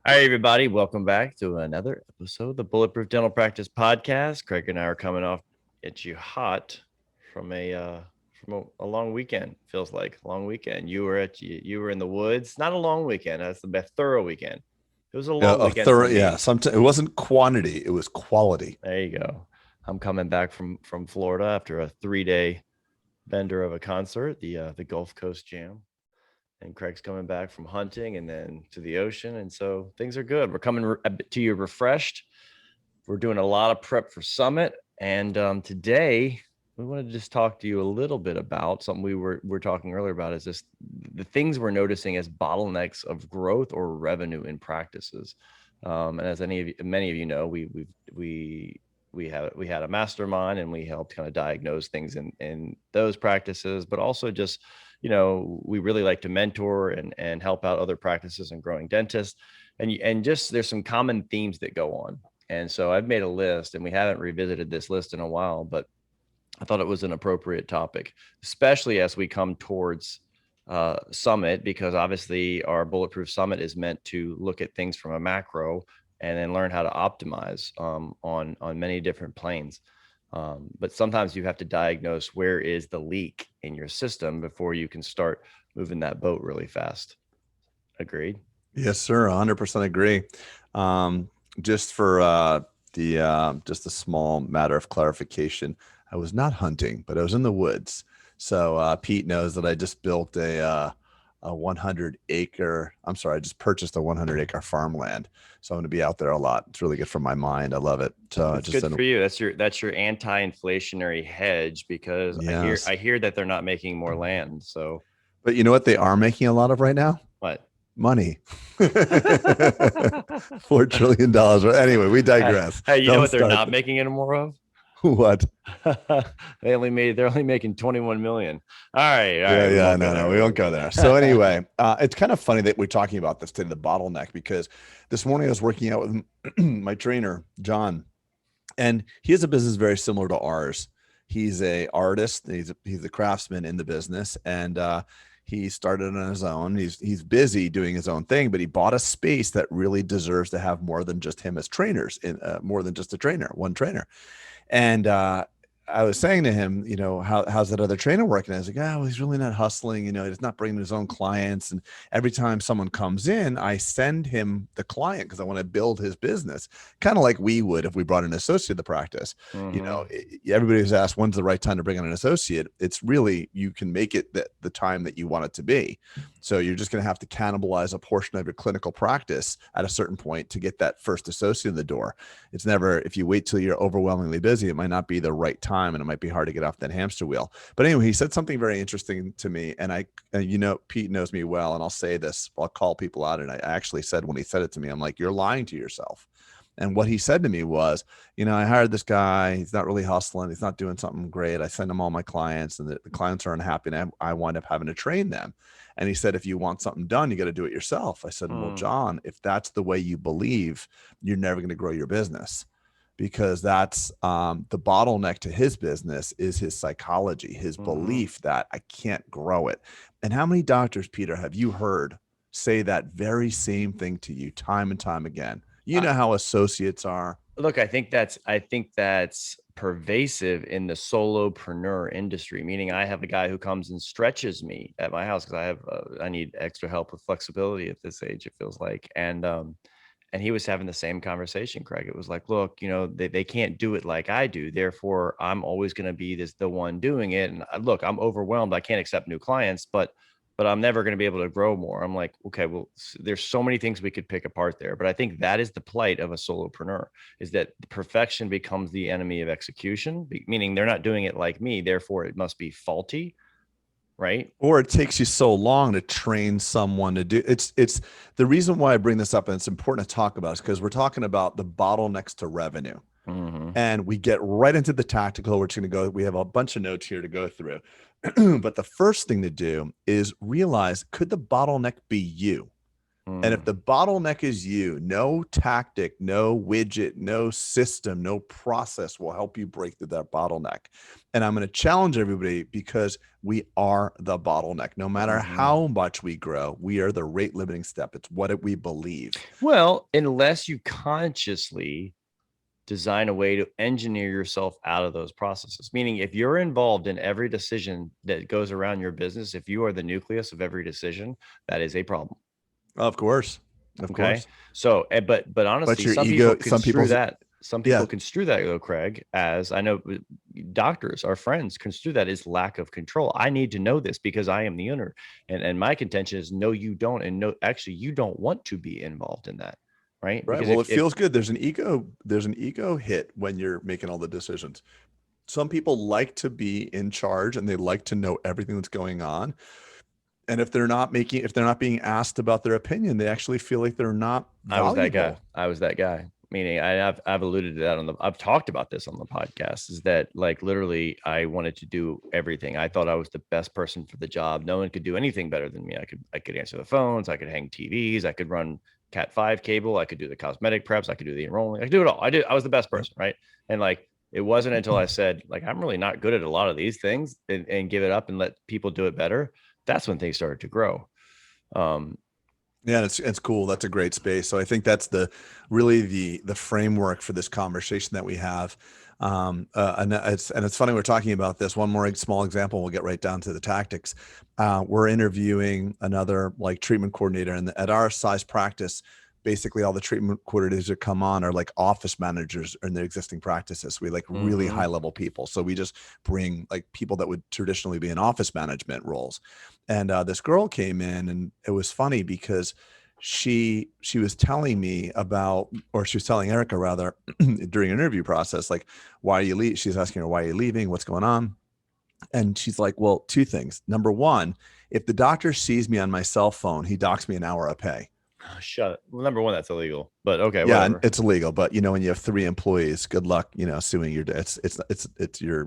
All right, everybody, welcome back to another episode of the Bulletproof Dental Practice Podcast. Craig and I are coming off at you hot from a long weekend. Feels like a long weekend. You were in the woods. Not a long weekend. That's the best thorough weekend. It was a long A weekend for thorough, yeah. me. Sometimes it wasn't quantity; it was quality. There you go. I'm coming back from Florida after a 3-day bender of a concert, the Gulf Coast Jam. And Craig's coming back from hunting and then to the ocean. And so things are good. We're coming to you refreshed. We're doing a lot of prep for Summit. And today we wanted to just talk to you a little bit about something we were talking earlier about is just the things we're noticing as bottlenecks of growth or revenue in practices. And as many of you know, we had a mastermind and we helped kind of diagnose things in those practices, but also just we really like to mentor and help out other practices and growing dentists, and just there's some common themes that go on. And so I've made a list, and we haven't revisited this list in a while, but I thought it was an appropriate topic, especially as we come towards Summit, because obviously our Bulletproof Summit is meant to look at things from a macro and then learn how to optimize on many different planes. But sometimes you have to diagnose where is the leak in your system before you can start moving that boat really fast. Agreed? Yes, sir. 100% agree. Just for just a small matter of clarification, I was not hunting, but I was in the woods. So Pete knows that I just built a 100 acre. I'm sorry, I just purchased a 100-acre farmland. So I'm going to be out there a lot. It's really good for my mind. I love it. So It's good for you. That's your anti-inflationary hedge, because yes. I hear that they're not making more land. So But you know what they are making a lot of right now? what? Money. $4 trillion. Anyway, we digress. Hey, you know Don't what they're start not making any more of? what? They're only making 21 million. All right. Yeah. No, we won't go there. So anyway, it's kind of funny that we're talking about this today, the bottleneck, because this morning I was working out with my trainer, John, and he has a business very similar to ours. He's a artist. He's a craftsman in the business, and he started on his own. He's busy doing his own thing, but he bought a space that really deserves to have more than just him as trainers, more than just a trainer, one trainer. And I was saying to him, how's that other trainer working? I was like, well, he's really not hustling. He's not bringing his own clients. And every time someone comes in, I send him the client because I want to build his business, kind of like we would if we brought an associate to the practice. Everybody was asked, when's the right time to bring on an associate? It's really, you can make it the time that you want it to be. So you're just going to have to cannibalize a portion of your clinical practice at a certain point to get that first associate in the door. It's never, if you wait till you're overwhelmingly busy, it might not be the right time and it might be hard to get off that hamster wheel. But anyway, he said something very interesting to me, and Pete knows me well, and I'll say this, I'll call people out. And I actually said, when he said it to me, I'm like, you're lying to yourself. And what he said to me was, I hired this guy. He's not really hustling. He's not doing something great. I send him all my clients, and the clients are unhappy, and I wind up having to train them. And he said, if you want something done, you got to do it yourself. I said, well, John, if that's the way you believe, you're never going to grow your business, because that's the bottleneck to his business is his psychology, his belief that I can't grow it. And how many doctors, Peter, have you heard say that very same thing to you time and time again? You know how associates are. Look, I think that's pervasive in the solopreneur industry, meaning I have a guy who comes and stretches me at my house because I need extra help with flexibility at this age, it feels like. And he was having the same conversation, Craig. It was like, look, they can't do it like I do. Therefore, I'm always going to be the one doing it. And look, I'm overwhelmed. I can't accept new clients, but I'm never going to be able to grow more. I'm like, okay, well, there's so many things we could pick apart there. But I think that is the plight of a solopreneur, is that perfection becomes the enemy of execution, meaning they're not doing it like me. Therefore, it must be faulty. Right. Or it takes you so long to train someone to do it's the reason why I bring this up, and it's important to talk about, is because we're talking about the bottlenecks to revenue. And we get right into the tactical. We're just going to go, we have a bunch of notes here to go through. But the first thing to do is realize, could the bottleneck be you? And if the bottleneck is you, no tactic, no widget, no system, no process will help you break through that bottleneck. And I'm going to challenge everybody because we are the bottleneck. No matter how much we grow, we are the rate limiting step. It's what we believe. Well, unless you consciously design a way to engineer yourself out of those processes, meaning if you're involved in every decision that goes around your business, if you are the nucleus of every decision, that is a problem. Of course. Of course. So, but honestly, your some ego, people construe that. Some people Yeah. construe that, though, Craig, as I know doctors, our friends construe that as lack of control. I need to know this because I am the owner. And my contention is no, you don't. And no, actually, you don't want to be involved in that. Right. Right. Because Well, it feels good. There's an ego hit when you're making all the decisions. Some people like to be in charge and they like to know everything that's going on. And if they're not being asked about their opinion, they actually feel like they're not valuable. I was that guy. Meaning I've alluded to that I've talked about this on the podcast, is that like literally I wanted to do everything. I thought I was the best person for the job. No one could do anything better than me. I could answer the phones. I could hang TVs. I could run Cat 5 cable. I could do the cosmetic preps. I could do the enrollment. I could do it all. I was the best person. Right. And like, it wasn't until I said, like, I'm really not good at a lot of these things and give it up and let people do it better. That's when things started to grow. Yeah, it's cool. That's a great space. So I think that's really the framework for this conversation that we have. And it's funny we're talking about this. One more small example. We'll get right down to the tactics. We're interviewing another like treatment coordinator, and at our size practice, basically all the treatment coordinators that come on are like office managers in their existing practices. We like really high level people. So we just bring like people that would traditionally be in office management roles. And this girl came in, and it was funny because she was telling me about, or she was telling Erica rather during an interview process, like, why are you leaving? She's asking her, why are you leaving? What's going on? And she's like, well, two things. Number one, if the doctor sees me on my cell phone, he docks me an hour of pay. Shut it. Well, number one, that's illegal, but okay. Yeah, whatever. it's illegal. But when you have 3 employees, good luck, suing you're going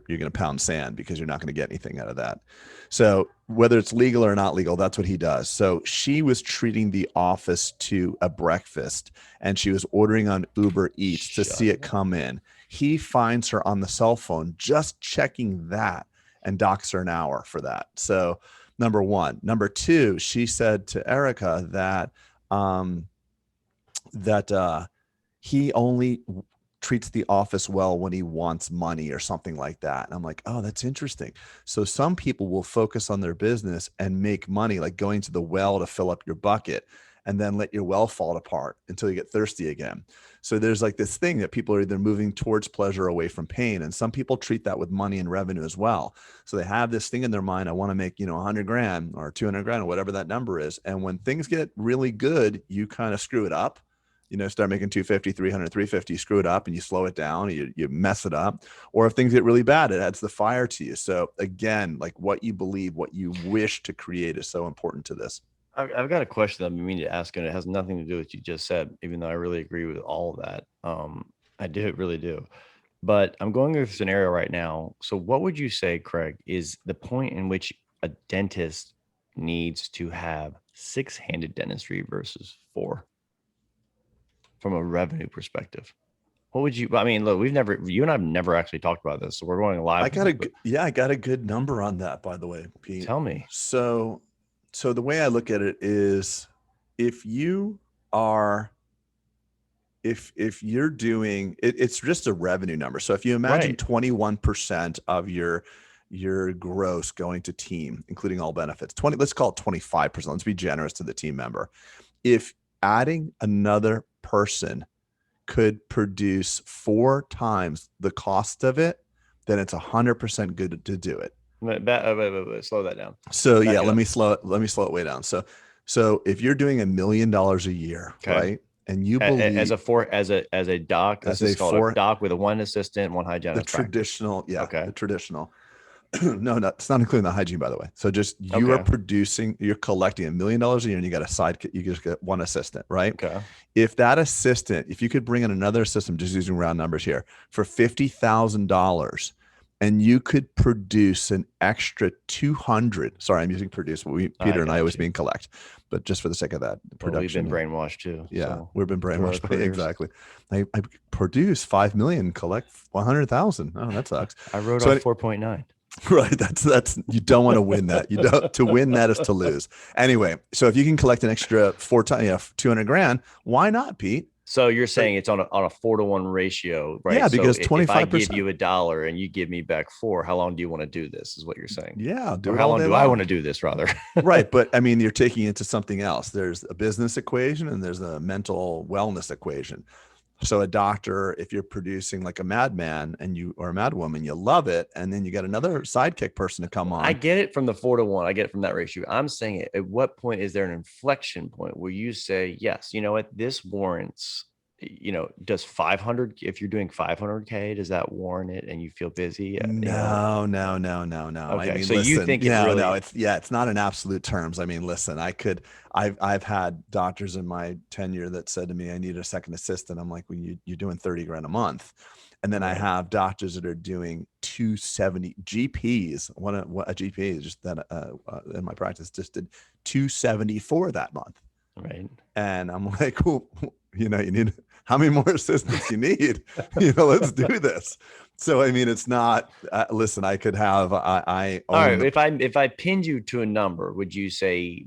to pound sand because you're not going to get anything out of that. So whether it's legal or not legal, that's what he does. So she was treating the office to a breakfast, and she was ordering on Uber Eats to see it come in. He finds her on the cell phone, just checking that, and docks her an hour for that. So number one. Number two, she said to Erica that he only treats the office well when he wants money or something like that. And I'm like, oh, that's interesting. So some people will focus on their business and make money, like going to the well to fill up your bucket, and then let your well fall apart until you get thirsty again. So there's like this thing that people are either moving towards pleasure or away from pain. And some people treat that with money and revenue as well. So they have this thing in their mind, I want to make, 100 grand or 200 grand or whatever that number is. And when things get really good, you kind of screw it up. Start making 250, 300, 350, screw it up and you slow it down, you mess it up. Or if things get really bad, it adds the fire to you. So again, like what you believe, what you wish to create is so important to this. I've got a question that I mean to ask, and it has nothing to do with what you just said, even though I really agree with all of that. I really do. But I'm going through a scenario right now. So what would you say, Craig, is the point in which a dentist needs to have 6-handed dentistry versus 4 from a revenue perspective? What would you, I mean, look, you and I've never actually talked about this. So we're going live. I got a good number on that, by the way, Pete. Tell me. So the way I look at it is if you're doing it, it's just a revenue number. So if you imagine 21% of your gross going to team, including all benefits, let's call it 25%. Let's be generous to the team member. If adding another person could produce 4 times the cost of it, then it's 100% good to do it. Wait, slow that down. So let me slow it way down. So if you're doing $1 million a year, right? And you believe as a doc, a doc with a 1 assistant, 1 hygienist. The traditional, the traditional. No, it's not including the hygiene, by the way. So just you are you're collecting $1 million a year, and you got you just get 1 assistant, right? Okay. If that assistant, if you could bring in another assistant, just using round numbers here, for $50,000, and you could produce an extra 200. Sorry, I'm using produce, but Peter and I always mean collect, but just for the sake of that production. Well, we've been brainwashed too. Yeah, so we've been brainwashed. Exactly. I produce 5 million, collect 100,000. Oh, that sucks. I wrote off 4.9. Right. That's you don't want to win that. You don't, to win that is to lose. Anyway, so if you can collect an extra 200 grand, why not, Pete? So you're saying it's on a 4-to-1 ratio, right? Yeah, because so 25%. If I give you $1 and you give me back 4, how long do you want to do this? Is what you're saying? Yeah, or how long do I want to do this, rather? Right, but I mean, you're taking it to something else. There's a business equation and there's a mental wellness equation. So a doctor, if you're producing like a madman or a madwoman, you love it, and then you got another sidekick person to come on. I get it from the 4-to-1. I get it from that ratio. I'm saying, at what point is there an inflection point where you say, yes, you know what, this warrants, does 500, if you're doing 500K, does that warrant it and you feel busy? No. Okay, I mean, so listen, you think it's not in absolute terms. I mean, listen, I've had doctors in my tenure that said to me, I need a second assistant. I'm like, well, you're doing 30 grand a month. And then I have doctors that are doing 270 GPs. A GP just that in my practice just did 274 that month. Right. And I'm like, cool. You need, how many more assistants you need? Let's do this. So, I mean, it's not, listen, I could have, all right. If I pinned you to a number, would you say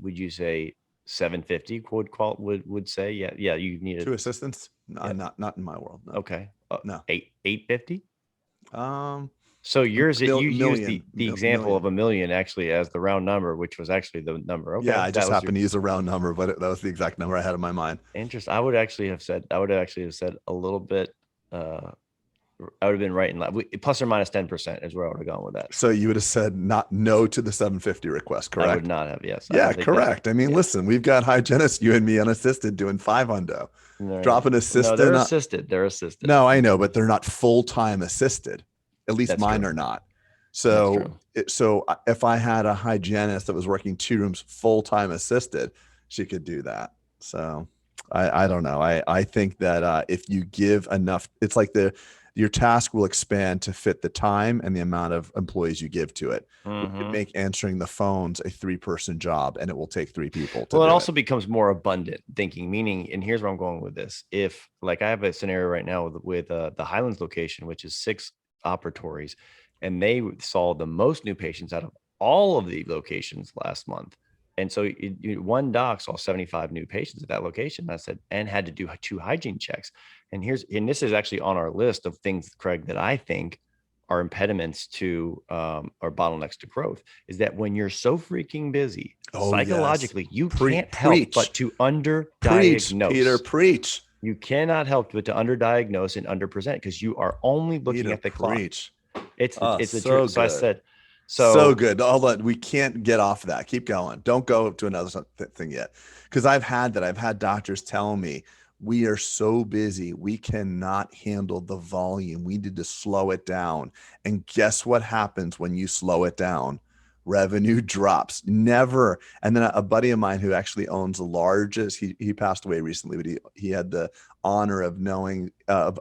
750 would say, yeah, you need 2 assistants? No, not in my world. No. Okay. No. 850. So yours, you used the example of $1 million actually as the round number, which was actually the number. Okay. Yeah, I just happened to use a round number, but that was the exact number I had in my mind. Interesting. I would actually have said a little bit. I would have been right in line. Plus or minus 10% is where I would have gone with that. So you would have said no to the 750 request, correct? I would not have. Yes. Yeah, correct. I mean, listen, we've got hygienists, you and me, unassisted, doing 500. Drop an assistant. No, they're assisted. No, I know, but they're not full-time assisted. At least mine are not. So if I had a hygienist that was working 2 rooms full-time assisted, she could do that. So I don't know. I think that if you give enough, it's like your task will expand to fit the time and the amount of employees you give to it. Mm-hmm. You make answering the phones a 3-person job, and it will take 3 people. Well, it also becomes more abundant thinking, meaning, and here's where I'm going with this. If I have a scenario right now with the Highlands location, which is 6 operatories, and they saw the most new patients out of all of the locations last month. And so one doc saw 75 new patients at that location. I said, and had to do 2 hygiene checks. And this is actually on our list of things, Craig, that I think are impediments to or bottlenecks to growth, is that when you're so freaking busy, psychologically, you can't help but to underdiagnose. Peter, preach. You cannot help but to underdiagnose and underpresent because you are only looking at the clock. It's the truth. So I said, so good. We can't get off of that. Keep going. Don't go to another thing yet. Because I've had doctors tell me, we are so busy, we cannot handle the volume. We need to slow it down. And guess what happens when you slow it down? Revenue drops. Never. And then a buddy of mine who actually owns the largest, he passed away recently, but he had the honor of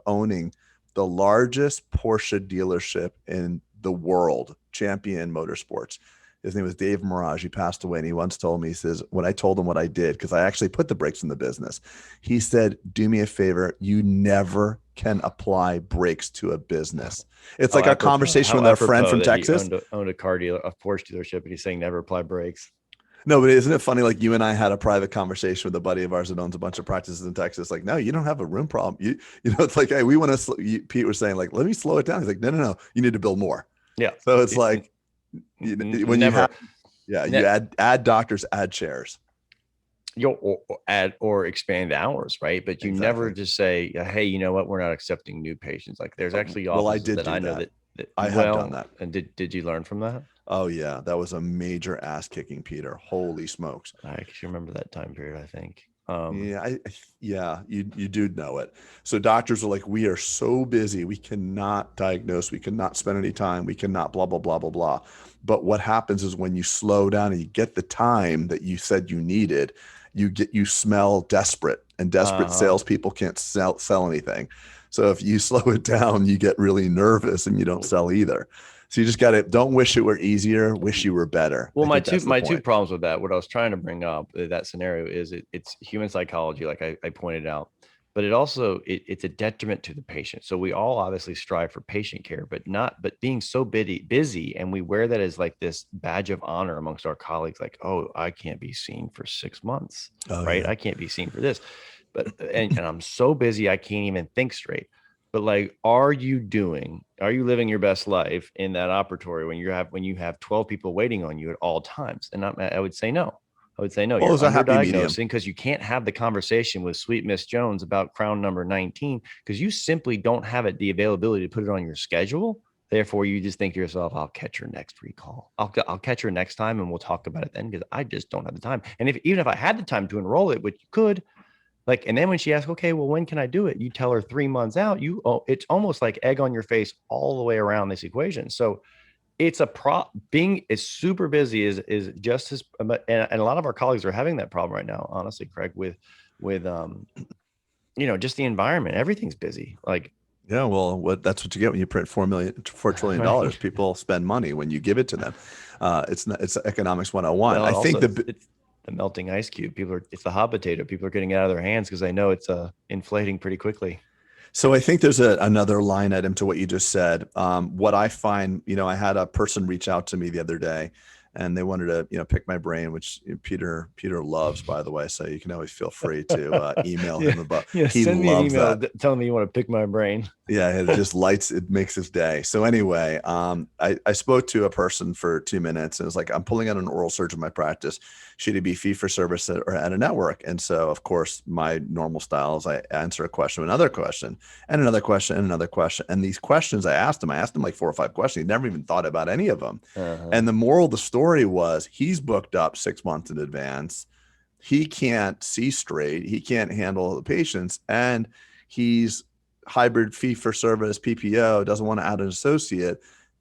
owning the largest Porsche dealership in the world, Champion Motorsports. His name was Dave Mirage. He passed away, and he once told me, he says, when I told him what I did, because I actually put the brakes in the business, he said, do me a favor, you never can apply brakes to a business. It's like our conversation with our friend from Texas. Owned a Porsche dealership, and he's saying never apply brakes. No, but isn't it funny? Like you and I had a private conversation with a buddy of ours that owns a bunch of practices in Texas. Like, no, you don't have a room problem. It's like, hey, we want to. Pete was saying, like, let me slow it down. He's like, no, you need to build more. Yeah. So it's like when you add doctors, add chairs. You'll add or expand the hours, right? But you never just say, hey, you know what? We're not accepting new patients. Like there's actually offices that I know that I have done that. And did you learn from that? Oh yeah, that was a major ass kicking, Peter. Holy smokes! I actually remember that time period. I think. You do know it. So doctors are like, we are so busy, we cannot diagnose, we cannot spend any time, we cannot blah blah blah blah blah. But what happens is when you slow down and you get the time that you said you needed, you smell desperate, and desperate salespeople can't sell anything. So if you slow it down, you get really nervous and you don't sell either. So you just got to, don't wish it were easier, wish you were better. Well, I my think that's the two point. problems with that, what I was trying to bring up that scenario is it's human psychology, like I pointed out, but it's a detriment to the patient. So we all obviously strive for patient care, but being so busy, and we wear that as like this badge of honor amongst our colleagues, like, oh, I can't be seen for 6 months, Oh right? yeah. I can't be seen for this, but and I'm so busy I can't even think straight. But like, are you living your best life in that operatory when you have 12 people waiting on you at all times? And I would say no. I would say no. Well, You're there's a happy medium. underdiagnosing because you can't have the conversation with sweet Miss Jones about crown number 19 because you simply don't have the availability to put it on your schedule. Therefore, you just think to yourself, I'll catch her next recall. I'll catch her next time and we'll talk about it then because I just don't have the time. And even if I had the time to enroll it, which you could, like, and then when she asks, okay, well, when can I do it? You tell her 3 months out. It's almost like egg on your face all the way around this equation. So it's being is super busy is just as, and a lot of our colleagues are having that problem right now, honestly, Craig, with just the environment. Everything's busy. Like, Yeah, well, that's what you get when you print $4 trillion right. dollars. People spend money when you give it to them. It's economics 101. Well, I think also it's the melting ice cube. It's the hot potato. People are getting it out of their hands because they know it's inflating pretty quickly. So I think there's another line item to what you just said. What I find, I had a person reach out to me the other day, and they wanted to, pick my brain, which Peter loves, by the way. So you can always feel free to email him about. Yeah, He send me an loves email that. telling me you want to pick my brain. Yeah, it just it makes his day. So anyway, I spoke to a person for 2 minutes, and it's like, I'm pulling out an oral surgeon in my practice. Should he be fee for service or at a network? And so, of course, my normal style is I answer a question, another question, and another question, and another question. And these questions I asked him like 4 or 5 questions. He never even thought about any of them. And the moral of the story was he's booked up 6 months in advance. He can't see straight. He can't handle the patients, and he's hybrid fee for service PPO, doesn't want to add an associate.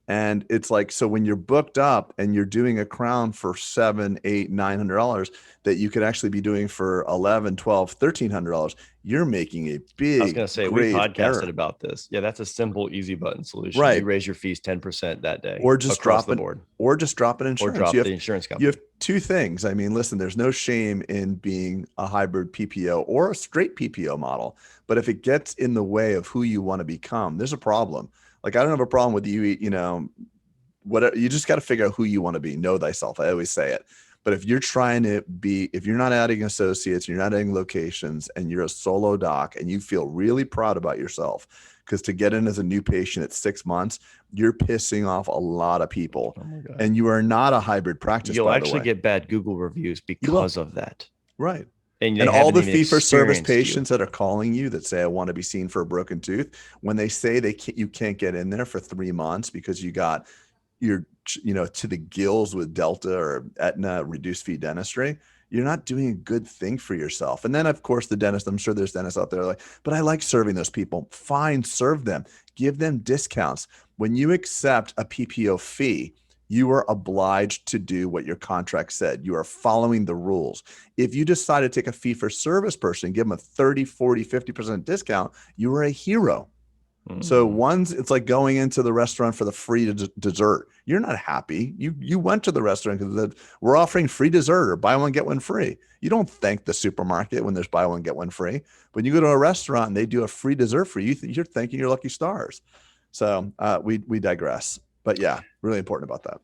And it's like, so when you're booked up and you're doing a crown for $700, $800, $900 that you could actually be doing for $1,100, $1,200, $1,300, you're making a big, I was going to say, we grave podcasted error. about this. Yeah, that's a simple, easy button solution. Right. You raise your fees 10% that day, or just across drop the it, board, or just drop an or insurance. drop the insurance company. You have 2 things. I mean, listen, there's no shame in being a hybrid PPO or a straight PPO model, but if it gets in the way of who you want to become, there's a problem. Like, I don't have a problem with you, whatever. You just got to figure out who you want to be. Know thyself. I always say it. But if you're if you're not adding associates, you're not adding locations, and you're a solo doc, and you feel really proud about yourself, because to get in as a new patient at 6 months, you're pissing off a lot of people. Oh my God. And you are not a hybrid practice. You'll actually get bad Google reviews because of that. Right. And all the fee for service patients that are calling you that say, I want to be seen for a broken tooth, when they say you can't get in there for 3 months because you're to the gills with Delta or Aetna reduced fee dentistry, you're not doing a good thing for yourself. And then, of course, the dentist, I'm sure there's dentists out there like, but I like serving those people. Fine, serve them, give them discounts. When you accept a PPO fee, you are obliged to do what your contract said. You are following the rules. If you decide to take a fee for service person, give them a 30, 40, 50% discount, you are a hero. So it's like going into the restaurant for the free dessert. You're not happy. You went to the restaurant because we're offering free dessert or buy one, get one free. You don't thank the supermarket when there's buy one, get one free. When you go to a restaurant and they do a free dessert for you, you're thanking your lucky stars. So we digress. But yeah, really important about that.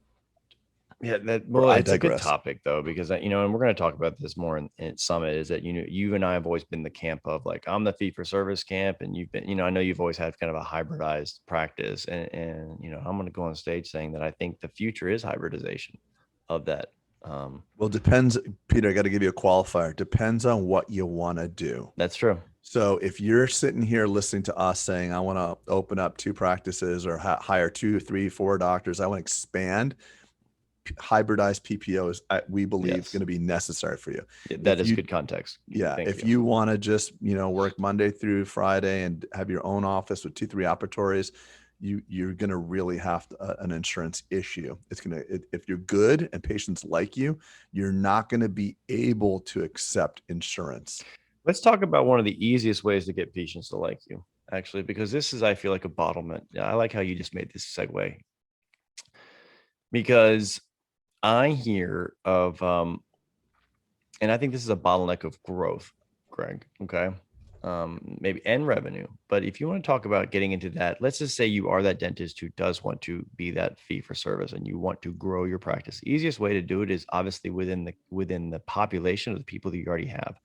Yeah, it's a good topic though, because and we're going to talk about this more in Summit, is that, you and I have always been the camp of like, I'm the fee for service camp, and you've been, I know you've always had kind of a hybridized practice, and I'm going to go on stage saying that I think the future is hybridization of that. Well, depends, Peter, I got to give you a qualifier. Depends on what you want to do. That's true. So if you're sitting here listening to us saying, I want to open up 2 practices or hire 2, 3, 4 doctors, I want to expand, hybridized PPO is, we believe, going to be necessary for you. That is good context. Yeah. If you want to just, work Monday through Friday and have your own office with 2, 3 operatories, you're going to really have an insurance issue. It's going to, if you're good and patients like you, you're not going to be able to accept insurance. Let's talk about one of the easiest ways to get patients to like you, actually, because this is, I feel like, a bottleneck. I like how you just made this segue. because I hear of, and I think this is a bottleneck of growth, Greg. Okay. Maybe and revenue. But if you want to talk about getting into that, let's just say you are that dentist who does want to be that fee for service and you want to grow your practice. The easiest way to do it is obviously within the population of the people that you already have,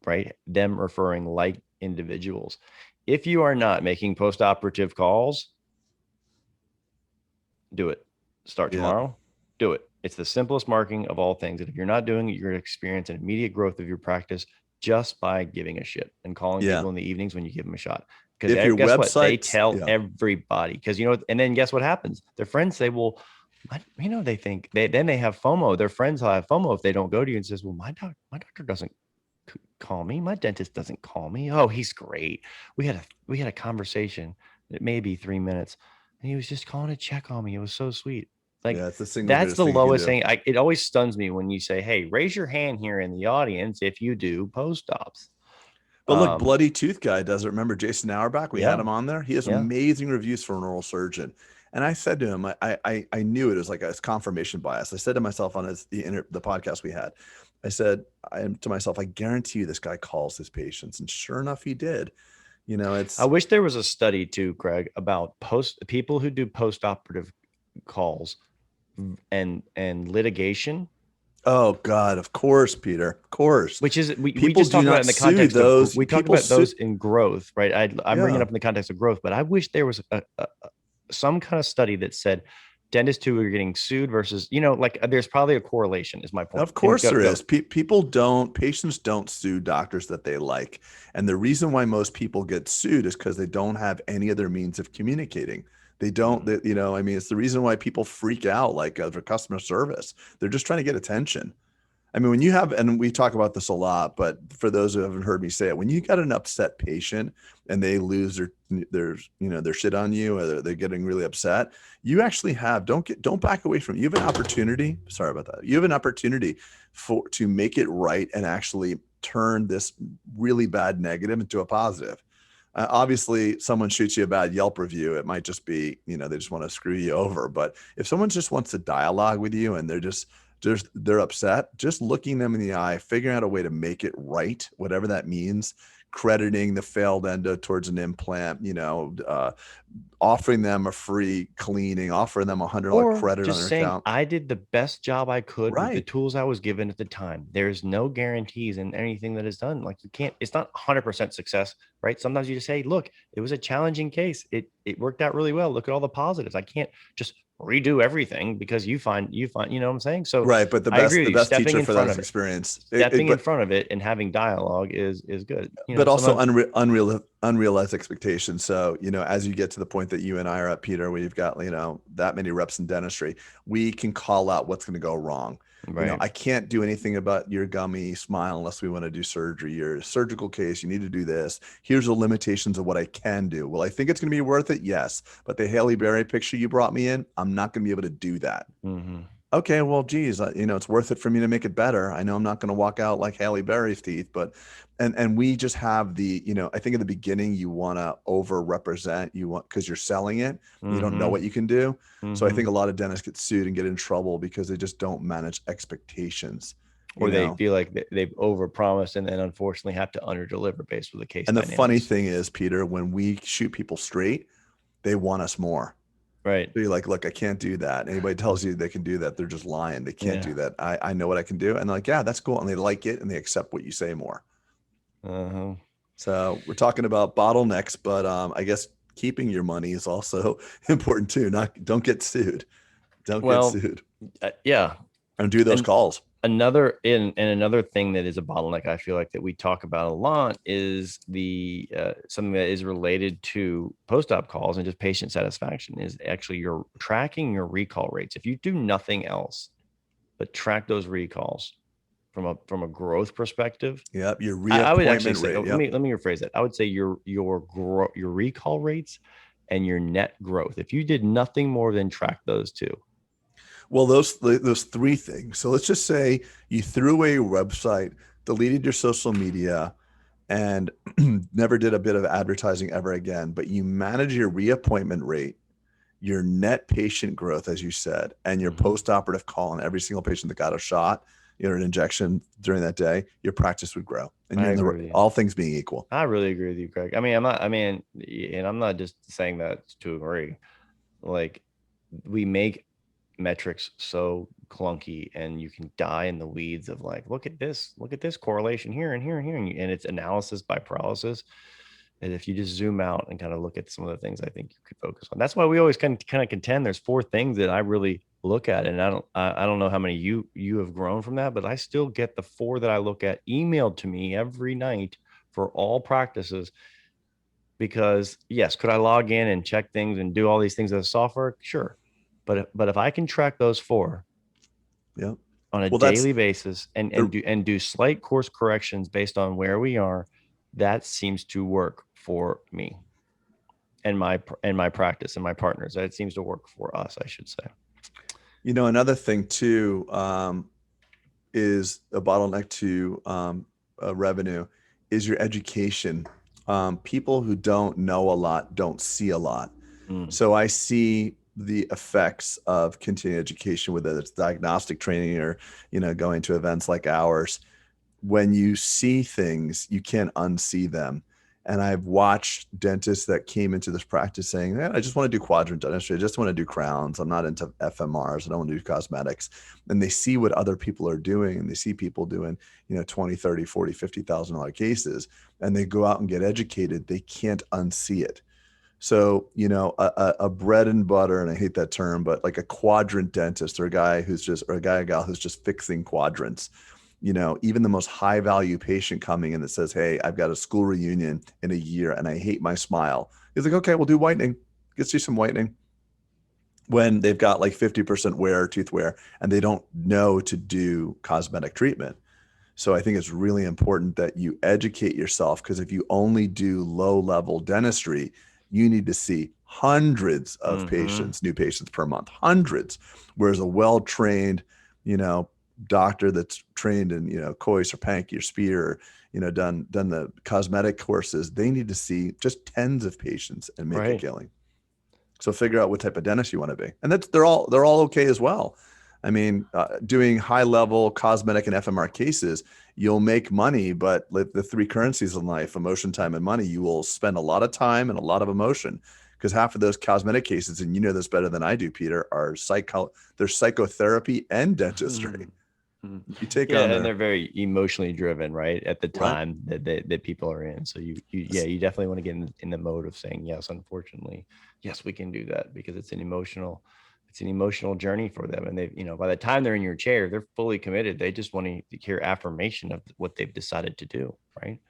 right? Them referring like individuals. If you are not making post-operative calls, do it. Start tomorrow. Do it. It's the simplest marketing of all things. And if you're not doing it, you're going to experience an immediate growth of your practice just by giving a shit and calling people in the evenings when you give them a shot. Because If your guess what? They website, tell everybody. Because and then guess what happens? Their friends say, well, they think then they have FOMO. Their friends will have FOMO if they don't go to you and says, well, my doctor doesn't call me. My dentist doesn't call me. Oh, he's great. We had a conversation. It may be 3 minutes. And he was just calling to check on me. It was so sweet. Like, it's the single that's the thing lowest thing. It always stuns me when you say, hey, raise your hand here in the audience if you do post-ops. But look, Bloody Tooth Guy does it. Remember Jason Auerbach? We had him on there. He has amazing reviews for an oral surgeon. And I said to him, I knew it was like a confirmation bias. I said to myself on the podcast we had, I said to myself, I guarantee you this guy calls his patients. And sure enough, he did. I wish there was a study too, Greg, about people who do post-operative calls and litigation. Oh God, of course, Peter, of course. Which is we just talked about in the context of we talked about those in growth, right? I'm bringing it up in the context of growth, but I wish there was some kind of study that said dentists who are getting sued versus, there's probably a correlation is my point. Of course there is. Patients don't sue doctors that they like. And the reason why most people get sued is because they don't have any other means of communicating. They don't, it's the reason why people freak out for customer service. They're just trying to get attention. I mean, when you have, and we talk about this a lot, but for those who haven't heard me say it, when you got an upset patient and they lose their shit on you, or they're getting really upset, you actually don't back away from it. You have an opportunity. Sorry about that. You have an opportunity to make it right and actually turn this really bad negative into a positive. Obviously, someone shoots you a bad Yelp review, it might just be, they just want to screw you over. But if someone just wants to dialogue with you and they're upset, just looking them in the eye, figuring out a way to make it right, whatever that means, crediting the failed endo towards an implant, offering them a free cleaning, offering them $100 credit on their account. I did the best job I could with the tools I was given at the time. There's no guarantees in anything that is done. Like it's not 100% success, right? Sometimes you just say, look, it was a challenging case. It worked out really well. Look at all the positives. I can't just redo everything because you know what I'm saying? So right. But the best teacher for that is experience. Stepping in front of it and having dialogue is good. But also unrealized expectations. So, as you get to the point that you and I are at, Peter, where you've got, that many reps in dentistry, we can call out what's going to go wrong. Right. I can't do anything about your gummy smile unless we want to do surgery. Your surgical case, you need to do this. Here's the limitations of what I can do. Well, I think it's going to be worth it. Yes. But the Halle Berry picture you brought me in, I'm not going to be able to do that. Mm-hmm. Okay, well, geez, it's worth it for me to make it better. I know I'm not going to walk out like Halle Berry's teeth, but, and we just have I think in the beginning you want to over-represent, because you're selling it. Mm-hmm. You don't know what you can do. Mm-hmm. So I think a lot of dentists get sued and get in trouble because they just don't manage expectations. Or they feel like they've overpromised and then unfortunately have to underdeliver based with the case. And the funny thing is, Peter, when we shoot people straight, they want us more. Right. So you're like, look, I can't do that. Anybody tells you they can do that, they're just lying. They can't do that. I know what I can do. And they're like, yeah, that's cool. And they like it and they accept what you say more. Uh-huh. So we're talking about bottlenecks, but I guess keeping your money is also important too. Don't get sued. Don't get sued. Yeah. And do those calls. Another thing that is a bottleneck, I feel like that we talk about a lot is the something that is related to post-op calls and just patient satisfaction is actually you're tracking your recall rates. If you do nothing else but track those recalls from a growth perspective. Yep, your reappointment rate. Let me rephrase that. I would say your recall rates and your net growth. If you did nothing more than track those two. Well, those three things. So let's just say you threw away your website, deleted your social media, and never did a bit of advertising ever again, but you manage your reappointment rate, your net patient growth, as you said, and your post-operative call on every single patient that got a shot, an injection during that day, your practice would grow. And I agree with you. all things being equal. I really agree with you, Craig. And I'm not just saying that to agree. Like, we make metrics so clunky, and you can die in the weeds of like, look at this correlation here and here and here. And it's analysis by paralysis. And if you just zoom out and kind of look at some of the things I think you could focus on, that's why we always kind of contend there's 4 things that I really look at. And I don't know how many you have grown from that, but I still get the 4 that I look at emailed to me every night for all practices. Because yes, could I log in and check things and do all these things as software? Sure. But if I can track those 4 yeah, on a daily basis and do slight course corrections based on where we are, that seems to work for me and my practice and my partners. That seems to work for us, I should say. Another thing too, is a bottleneck to revenue is your education. People who don't know a lot don't see a lot. So I see the effects of continuing education, whether it's diagnostic training or, going to events like ours. When you see things, you can't unsee them. And I've watched dentists that came into this practice saying, I just want to do quadrant dentistry. I just want to do crowns. I'm not into FMRs. I don't want to do cosmetics. And they see what other people are doing, and they see people doing, 20, 30, 40, $50,000 cases, and they go out and get educated. They can't unsee it. So, a bread and butter, and I hate that term, but like a quadrant dentist or a guy or a gal who's just fixing quadrants, even the most high value patient coming in that says, hey, I've got a school reunion in a year and I hate my smile. He's like, okay, we'll do whitening. Get you some whitening. When they've got like 50% wear, tooth wear, and they don't know to do cosmetic treatment. So I think it's really important that you educate yourself, because if you only do low level dentistry, you need to see hundreds of patients, new patients per month, hundreds. Whereas a well-trained, doctor that's trained in, Cois or Pankey or Spear, done the cosmetic courses, they need to see just tens of patients and make a killing. So figure out what type of dentist you want to be. And they're all okay as well. I mean, doing high level cosmetic and FMR cases, you'll make money, but the 3 currencies in life, emotion, time, and money, you will spend a lot of time and a lot of emotion, because half of those cosmetic cases, and you know this better than I do, Peter, are there's psychotherapy and dentistry. You take on and they're very emotionally driven, right? At the time that people are in. So you definitely want to get in the mode of saying, yes, unfortunately, yes, we can do that, because it's an emotional journey for them. And they, by the time they're in your chair, they're fully committed. They just want to hear affirmation of what they've decided to do. Right.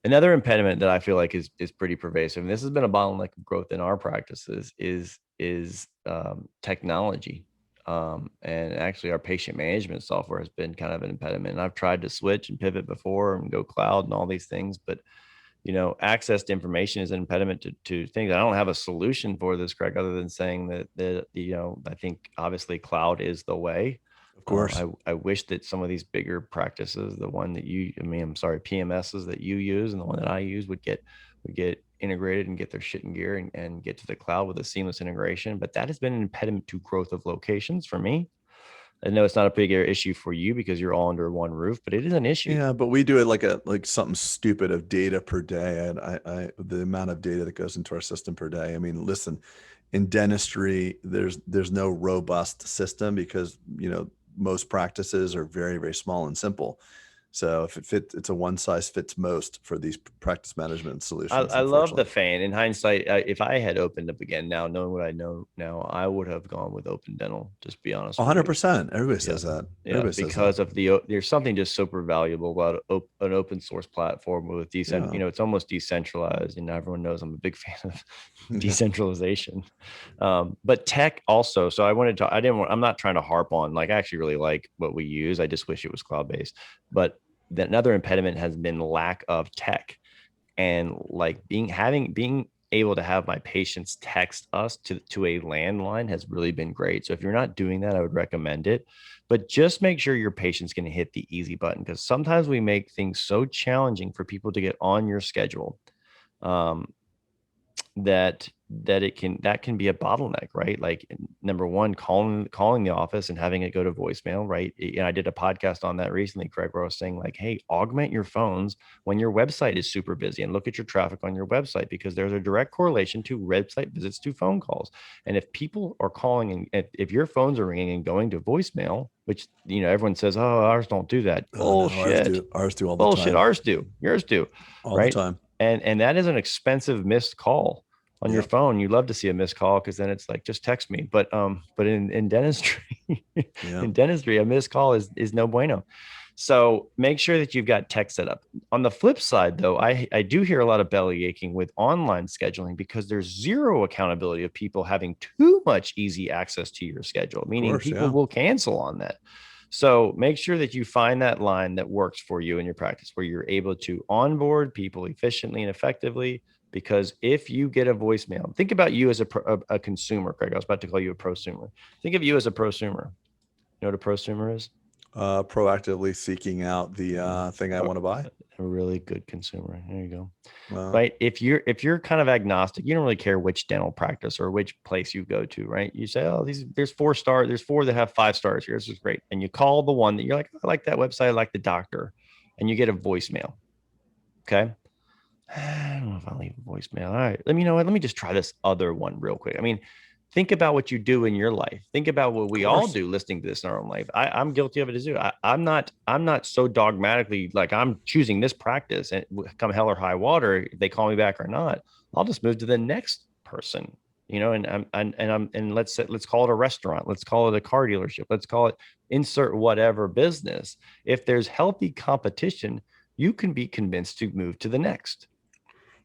Another impediment that I feel like is pretty pervasive, and this has been a bottleneck of growth in our practices, is technology. And actually our patient management software has been kind of an impediment. And I've tried to switch and pivot before and go cloud and all these things, but access to information is an impediment to things. I don't have a solution for this, Craig, other than saying that I think obviously cloud is the way. Of course. I wish that some of these bigger practices, the one that PMSs that you use and the one that I use would get integrated and get their shit in gear and get to the cloud with a seamless integration. But that has been an impediment to growth of locations for me. I know it's not a big issue for you because you're all under one roof, but it is an issue. Yeah, but we do it like something stupid of data per day. And the amount of data that goes into our system per day. I mean, listen, in dentistry, there's no robust system, because, most practices are very, very small and simple. So if it's a one size fits most for these practice management solutions. I love the fan. In hindsight, if I had opened up again now, knowing what I know now, I would have gone with Open Dental. Just be honest. 100%. Everybody says that. Because of there's something just super valuable about an open source platform with it's almost decentralized, and everyone knows I'm a big fan of decentralization. But tech also. So I'm not trying to harp on, like, I actually really like what we use. I just wish it was cloud based. But another impediment has been lack of tech, and like being able to have my patients text us to a landline has really been great. So if you're not doing that, I would recommend it, but just make sure your patient's going to hit the easy button, because sometimes we make things so challenging for people to get on your schedule. that can be a bottleneck, right? Like, number one, calling the office and having it go to voicemail, right? And I did a podcast on that recently, Craig, where I was saying, like, hey, augment your phones when your website is super busy, and look at your traffic on your website, because there's a direct correlation to website visits to phone calls. And if people are calling, and if your phones are ringing and going to voicemail, which, everyone says, oh, ours don't do that. Oh no, Bullshit. ours do all the Bullshit. time. Ours do. Yours do. All the Right. time. And that is an expensive missed call on your Yep. phone. You love to see a missed call, because then it's like, just text me. But in dentistry, Yeah. in dentistry, a missed call is no bueno. So make sure that you've got tech set up. On the flip side, though, I do hear a lot of belly aching with online scheduling, because there's zero accountability of people having too much easy access to your schedule, meaning people will cancel on that. So make sure that you find that line that works for you in your practice, where you're able to onboard people efficiently and effectively. Because if you get a voicemail, think about you as a consumer, Craig. I was about to call you a prosumer. Think of you as a prosumer. You know what a prosumer is? Proactively seeking out the thing I want to buy. A really good consumer. There you go. Wow. Right. If you're kind of agnostic, you don't really care which dental practice or which place you go to, right? You say, oh, there's 4 stars, there's 4 that have 5 stars here. This is great. And you call the one that you're like, I like that website, I like the doctor, and you get a voicemail. Okay. I don't know if I'll leave a voicemail. All right. Let me just try this other one real quick. I mean, think about what you do in your life. Think about what we all do listening to this in our own life. I'm guilty of it as well. I'm not so dogmatically like I'm choosing this practice, and come hell or high water, if they call me back or not, I'll just move to the next person, and let's call it a restaurant. Let's call it a car dealership. Let's call it insert whatever business. If there's healthy competition, you can be convinced to move to the next.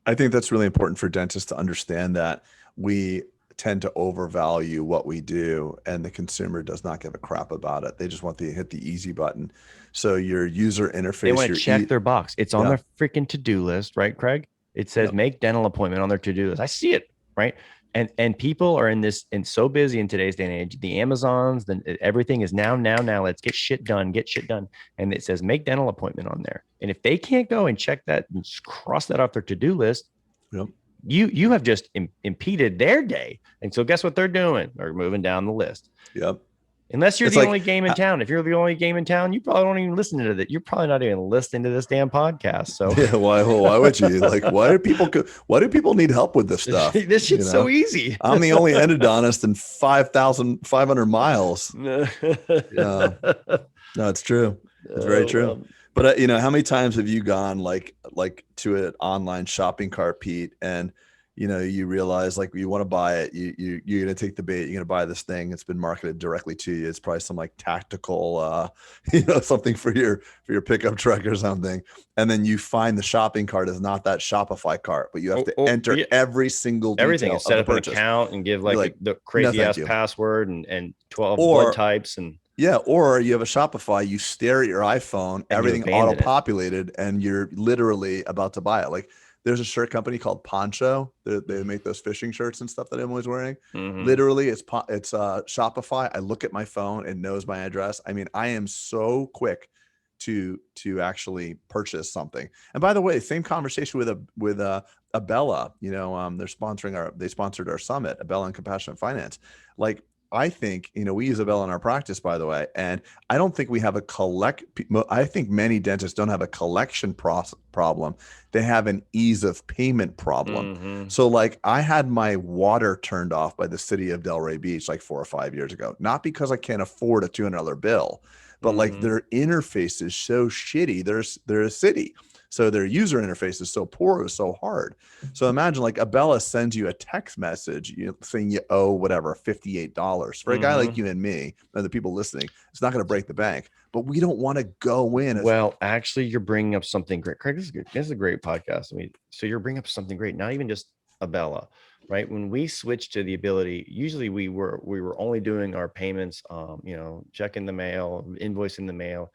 I think that's really important for dentists to understand, that we tend to overvalue what we do, and the consumer does not give a crap about it. They just want to hit the easy button. So your user interface, they want to check their box. It's on their freaking to-do list, right, Craig? It says make dental appointment on their to-do list. I see it, right? And people are in this, and so busy in today's day and age. The Amazons, then everything is now. Let's get shit done. And it says make dental appointment on there. And if they can't go and check that and cross that off their to-do list, you have just impeded their day. And so guess what they're doing? They're moving down the list. Yep. Unless you're the only game in town. If you're the only game in town, you probably don't even listen to that. You're probably not even listening to this damn podcast. So yeah, why would you? Like, why do people need help with this stuff? This shit's so easy. I'm the only endodontist in 5,500 miles. No, it's true. It's very true. But how many times have you gone like to an online shopping cart, Pete, and you realize like you want to buy it, you're going to take the bait, you're going to buy this thing. It's been marketed directly to you. It's probably some like tactical, something for your pickup truck or something. And then you find the shopping cart is not that Shopify cart, but you have to enter every single detail. Everything, set up an account and give like the crazy ass password and 12 blood types and. Yeah, or you have a Shopify, you stare at your iPhone, everything auto-populated, and you're literally about to buy it. Like there's a shirt company called Poncho. They make those fishing shirts and stuff that Emily's wearing. Mm-hmm. Literally, it's Shopify. I look at my phone, it knows my address. I mean, I am so quick to actually purchase something. And by the way, same conversation with Abella. They sponsored our summit, Abella and Compassionate Finance. Like, I think, we use Abella in our practice, by the way, and I don't think we have I think many dentists don't have a collection problem. They have an ease of payment problem. Mm-hmm. So like I had my water turned off by the city of Delray Beach like 4 or 5 years ago, not because I can't afford a $200 bill, but like their interface is so shitty. They're a city. So their user interface is so poor, it was so hard. So imagine like Abella sends you a text message saying you owe whatever, $58. For a guy like you and me, and the people listening, it's not going to break the bank. But we don't want to go in. Well, actually, you're bringing up something great. Craig, this is good. This is a great podcast. I mean, so you're bringing up something great, not even just Abella, right? When we switched to the ability, usually we were only doing our payments, check in the mail, invoice in the mail.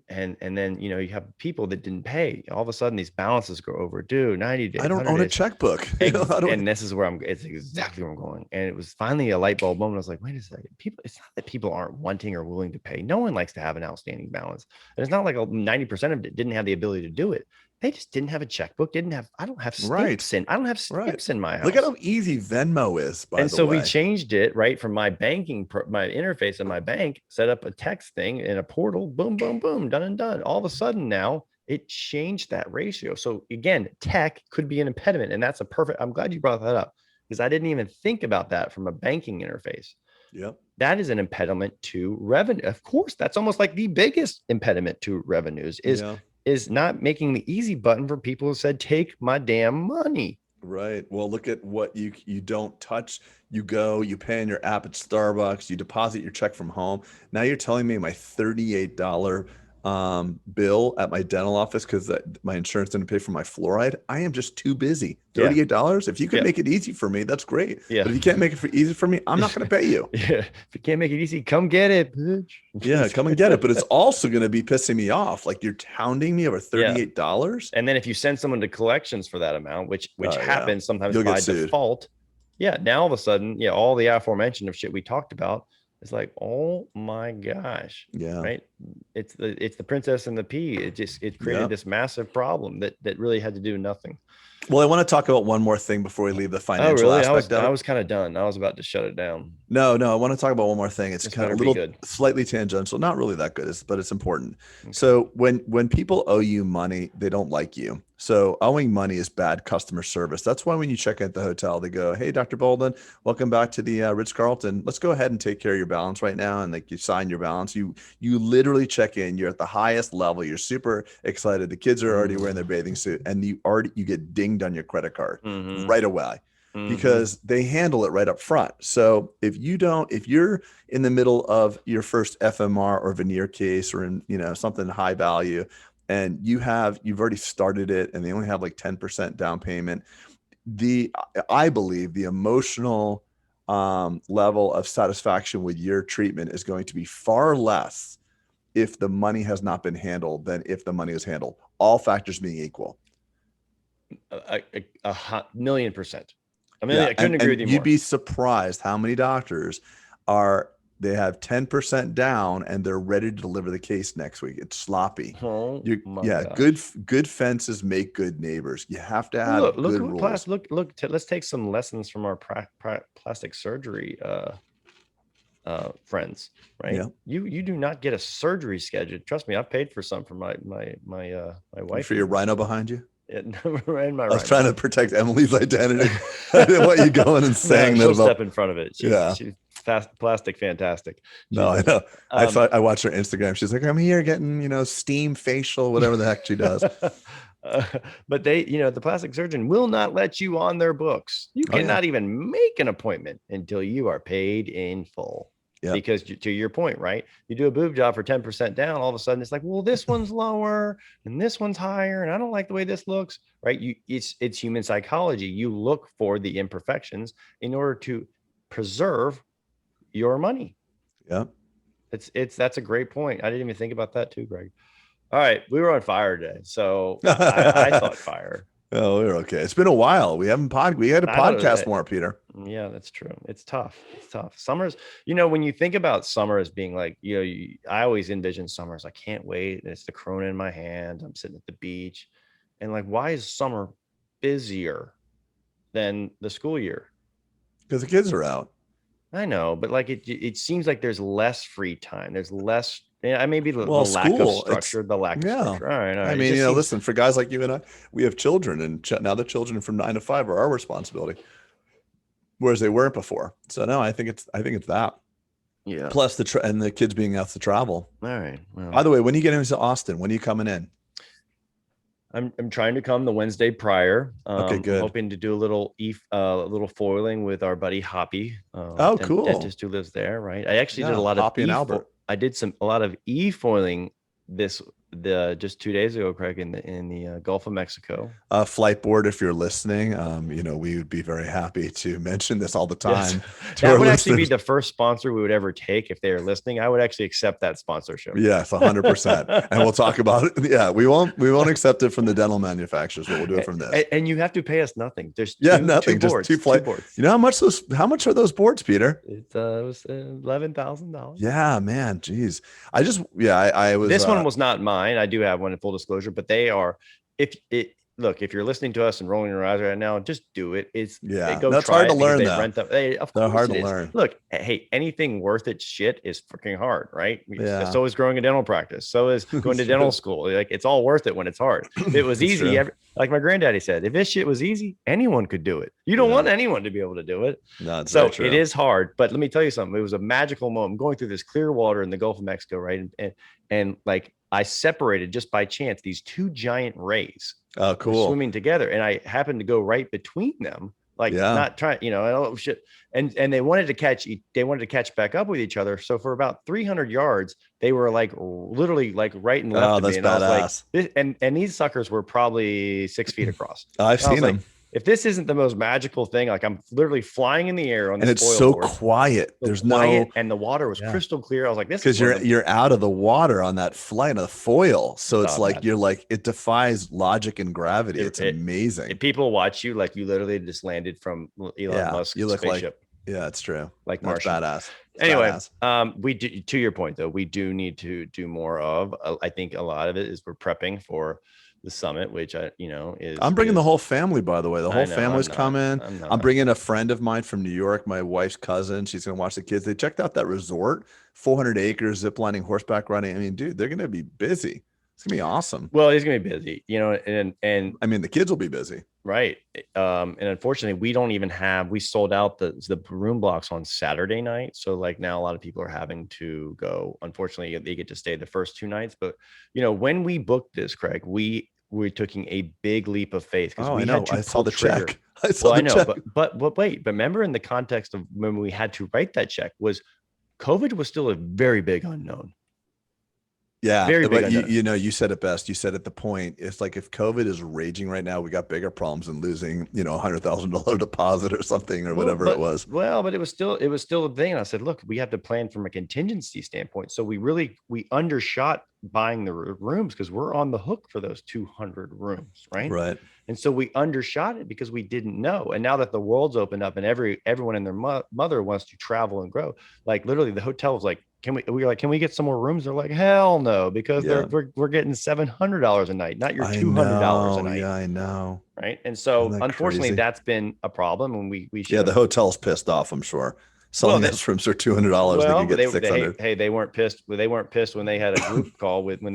And then, you have people that didn't pay. All of a sudden, these balances go overdue, 90 days. I don't own a checkbook. And this is where it's exactly where I'm going. And it was finally a light bulb moment. I was like, wait a second. It's not that people aren't wanting or willing to pay. No one likes to have an outstanding balance. And it's not like 90% of it didn't have the ability to do it. They just didn't have a checkbook. I don't have Right. stamps Right. in my Look at house. how easy Venmo is, by And the so we way. changed it, right, from my my interface in my bank, set up a text thing in a portal, boom, boom, boom, done and done. All of a sudden now it changed that ratio. So again, tech could be an impediment. And that's I'm glad you brought that up, because I didn't even think about that from a banking interface. Yep. That is an impediment to revenue. Of course, that's almost like the biggest impediment to revenues Yeah. is not making the easy button for people who said, take my damn money. Right. Well, look at what you don't touch. You go, you pay on your app at Starbucks, you deposit your check from home. Now you're telling me my $38 bill at my dental office because my insurance didn't pay for my fluoride. I am just too busy. $38. If you can make it easy for me, that's great. Yeah. But if you can't make it easy for me, I'm not going to pay you. Yeah. If you can't make it easy, come get it, bitch. Yeah, come and get it. But it's also going to be pissing me off. Like, you're hounding me over $38. And then if you send someone to collections for that amount, which happens sometimes by default, now all of a sudden, all the aforementioned of shit we talked about, it's like, oh my gosh. Yeah. Right. It's the princess and the pea. It created this massive problem that really had to do nothing. Well, I want to talk about one more thing before we leave the financial aspect of it. I was kind of done. I was about to shut it down. No, I want to talk about one more thing. It's kind of a little slightly tangential, not really that good, but it's important. Okay. So when people owe you money, they don't like you. So owing money is bad customer service. That's why when you check in at the hotel, they go, "Hey, Dr. Boulden, welcome back to the Ritz-Carlton. Let's go ahead and take care of your balance right now." And like, you sign your balance. You literally check in. You're at the highest level. You're super excited. The kids are already wearing their bathing suit, and you get dinged on your credit card right away. Because they handle it right up front. So if you're in the middle of your first FMR or veneer case, or in, something high value, and you've already started it and they only have like 10% down payment, I believe the emotional level of satisfaction with your treatment is going to be far less if the money has not been handled than if the money is handled, all factors being equal. A million %. I mean, I couldn't agree with you more. You'd be surprised how many doctors they have 10% down and they're ready to deliver the case next week. It's sloppy. Gosh. Good fences make good neighbors. You have to have good rules. Let's take some lessons from our plastic surgery friends, right? Yeah. You do not get a surgery schedule. Trust me, I paid for some for my wife. For your rhino behind you? Yeah, I was trying to protect Emily's identity. I didn't want you going and saying that about. Step in front of it. She's plastic fantastic. No, I know. I watched her Instagram. She's like, "I'm here getting, steam facial, whatever the heck she does." But the plastic surgeon will not let you on their books. You cannot even make an appointment until you are paid in full. Yep. Because to your point, right? You do a boob job for 10% down, all of a sudden it's like, well, this one's lower and this one's higher, and I don't like the way this looks, right? It's human psychology. You look for the imperfections in order to preserve your money. Yeah. That's a great point. I didn't even think about that too, Greg. All right, we were on fire today, so I thought fire. Oh, we're okay. It's been a while. We had a podcast more, Peter. Yeah, that's true. It's tough. Summers, when you think about summer as being like, I always envision summers. I can't wait. It's the Corona in my hand. I'm sitting at the beach. And like, why is summer busier than the school year? Because the kids are out. I know, but like it seems like there's less free time. There's less. Maybe the lack of structure, the lack of structure. All right. I mean, listen, for guys like you and I, we have children, and now the children from 9 to 5 are our responsibility, whereas they weren't before. So no, I think it's that. Yeah. Plus the kids being asked to travel. All right. Well, by the way, when are you getting into Austin? When are you coming in? I'm trying to come the Wednesday prior. Okay, good. I'm hoping to do a little foiling with our buddy Hoppy. Cool. Dentist who lives there, right? I actually did a lot of Hoppy and Albert. I did a lot of e-foiling just 2 days ago, Craig, in the Gulf of Mexico. Flight Board, if you're listening, we would be very happy to mention this all the time. Yes. That would actually be the first sponsor we would ever take if they are listening. I would actually accept that sponsorship. Yes, 100%. And we'll talk about it. Yeah, we won't accept it from the dental manufacturers, but we'll do it from this. And you have to pay us nothing. There's nothing. Two boards. Just two boards. You know how much are those boards, Peter? It was $11,000. Yeah, man. Geez. I was. This one was not mine. I do have one in full disclosure, but they are if you're listening to us and rolling your eyes right now, just do it. They Yeah. go No, it's try hard to it because learn they though. rent them. They, of They're course hard it to is. learn. Look, hey, anything worth its shit is freaking hard, right? Yeah. So is growing a dental practice. So is going It's to dental true. school. Like it's all worth it when it's hard. If it was It's easy, true. like my granddaddy said, if this shit was easy, anyone could do it. You don't Yeah. want anyone to be able to do it. No, it's very So it true. is hard. But let me tell you something. It was a magical moment. I'm going through this clear water in the Gulf of Mexico, right? And like I separated just by chance these two giant rays Oh, were cool. swimming together, and I happened to go right between them, like Yeah. not trying, oh shit. And they wanted to catch back up with each other. So for about 300 yards, they were like literally like right and left Oh, of me. that's And I was like, badass. and these suckers were probably 6 feet across. I've And I was seen like, them. if this isn't the most magical thing, like I'm literally flying in the air on And this it's foil so board, quiet. so There's quiet, no, and the water was yeah, crystal clear. I was like, this is because one of the you're out of the water on that flight of the foil. So it's stuff, like man. you're like it defies logic and gravity. It's If amazing. people watch you like you literally just landed from Elon Yeah. Musk's You look like, spaceship, yeah, it's true. like That's Martian. badass. It's Anyway, badass. we do, to your point though, we do need to do more of. I think a lot of it is we're prepping for the summit, which I'm bringing the is whole family, by the way. The I whole know I'm family's not. coming. I'm I'm not. bringing a friend of mine from New York, my wife's cousin. She's going to watch the kids. They checked out that resort, 400 acres, zip lining, horseback riding. I mean, dude, they're going to be busy. It's going to be awesome. Well, he's gonna be busy, and I mean, the kids will be busy. right. And unfortunately, we sold out the room blocks on Saturday night. So like now a lot of people are having to go. Unfortunately, they get to stay the first 2 nights. But when we booked this, Craig, we were taking a big leap of faith because Oh, I we know. had to I saw pull the trigger. check. I saw Well, I the know, check. but wait, but remember in the context of when we had to write that check was COVID was still a very big unknown. Yeah, Very big but unknown. you said it best. You said at the point, it's like if COVID is raging right now, we got bigger problems than losing, $100,000 deposit or something or whatever it was. But it was still a thing. And I said, look, we have to plan from a contingency standpoint. So we undershot buying the rooms because we're on the hook for those 200 rooms, right? Right. And so we undershot it because we didn't know. And now that the world's opened up and everyone and their mother wants to travel and grow, like literally the hotel was like, can we get some more rooms? They're like, hell no, because Yeah. we're getting $700 a night, not your I $200 a know. night. Yeah, I know. Right. And Isn't so that unfortunately crazy? that's been a problem. And we should Yeah, the have, hotel's pissed off, I'm sure. well, Selling those rooms for $200, they could get 600. they weren't pissed. They weren't pissed when they had a group call when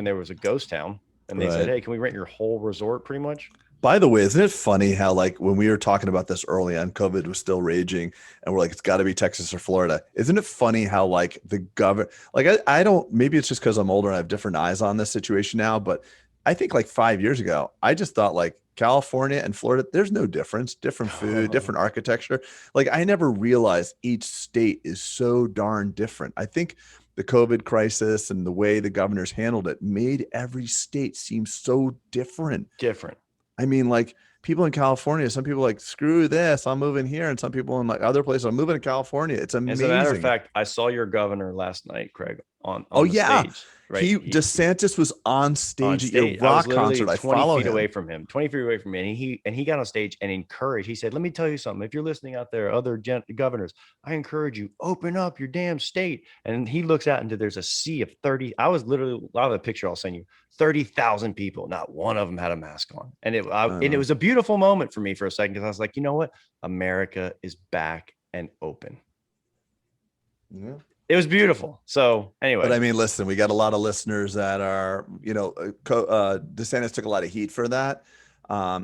there was a ghost town and they said, Right. hey, can we rent your whole resort pretty much? By the way, isn't it funny how like when we were talking about this early on, COVID was still raging and we're like, it's got to be Texas or Florida. Isn't it funny how like the government, like I don't, maybe it's just because I'm older and I have different eyes on this situation now, but I think like 5 years ago, I just thought like California and Florida, there's no difference, different food, different architecture. Like I never realized each state is so darn different. I think the COVID crisis and the way the governors handled it made every state seem so different. Different. I mean, like people in California, some people like, screw this, I'm moving here. And some people in like other places, I'm moving to California. It's amazing. As a matter of fact, I saw your governor last night, Craig, on Oh the yeah. stage. Right. DeSantis was on stage at your I was rock literally concert. I 20 follow feet him. away from him, 20 feet away from me. And he got on stage and encouraged. He said, let me tell you something. If you're listening out there, other governors, I encourage you, open up your damn state. And he looks out into there's a sea of 30. I was literally, I'll have a picture I'll send you, 30,000 people. Not one of them had a mask on. And it was a beautiful moment for me for a second because I was like, you know what? America is back and open. Yeah. It was beautiful. So anyway, but I mean, listen, we got a lot of listeners that are, DeSantis took a lot of heat for that.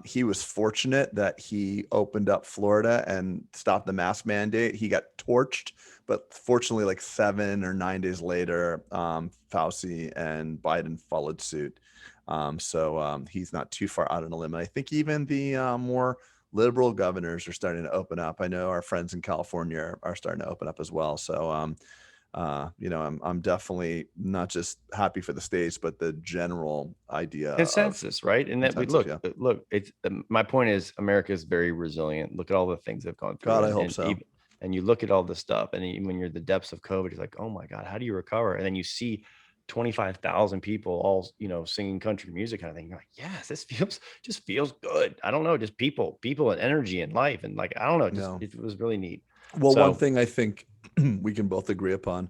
He was fortunate that he opened up Florida and stopped the mask mandate. He got torched, but fortunately, like 7 or 9 days later, Fauci and Biden followed suit. So he's not too far out on a limb. I think even the more liberal governors are starting to open up. I know our friends in California are starting to open up as well. So, I'm definitely not just happy for the states, but the general idea consensus, right? And that look, it's my point is America is very resilient. Look at all the things they've gone through. God, I hope so. And you look at all the stuff, and when you're in the depths of COVID, you're like, oh my God, how do you recover? And then you see 25,000 people all, singing country music kind of thing. You're like, yes, this just feels good. I don't know, just people and energy and life. And like, I don't know, it was really neat. Well, one thing I think we can both agree upon